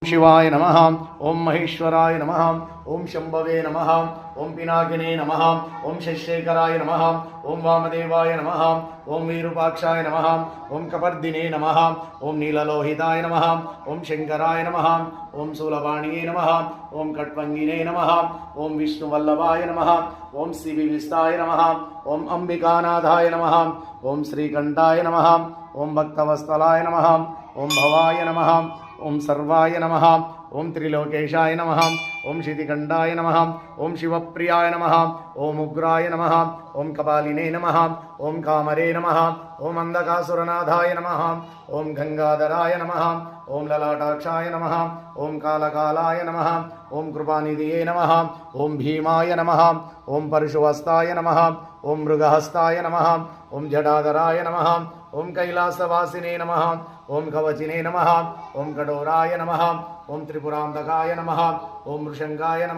शिवाय नमः। ओम महेश्वराय नमः। ओम शंभवे नमः। ओम पिनाकिने नमः। ओम शशेखराय नमः। ओम वामदेवाय नमः। ओम विरूपाक्षाय नमः। ओम कपर्दिने नमः। ओम नीललोहिताय नमः। ओम शंकराय नमः। ओम शूलपाणिये नमः। ओम कट्वंगिने नमः। ओम विष्णुवल्लभाय नमः। ओम श्रीविविस्ताय नमः। ओम अंबिकानाथाय नमः। ओम श्रीकंठाय नमः। ओम भक्तवत्सलाय नमः। ओम भवाय नमः। ओम सर्वाय नमः। ओम त्रिलोकेशाय नमः। ओम शितिकंठाय नमः। ओम शिवप्रियाय नमः। ओम उग्राय नमः। ओम कपालिने नमः। ओम कामरे नमः। ओम अंधकासुरनाथाय नमः। ओम गंगाधराय नमः। ओम ललाटाक्षाय नमः। ओम कालकालाय नमः। ओम कृपानिधये नमः। ओम भीमाय नमः। ओम परशुहस्ताय नमः। ओम मृगहस्ताय नमः। ओम जटाधराय नमः। ओम कैलासवासिने नमः। ओम कवचिने नमः। ओम कठोराय नमः। ओम त्रिपुरांतकाय नमः। ओम वृषंगाय नमः।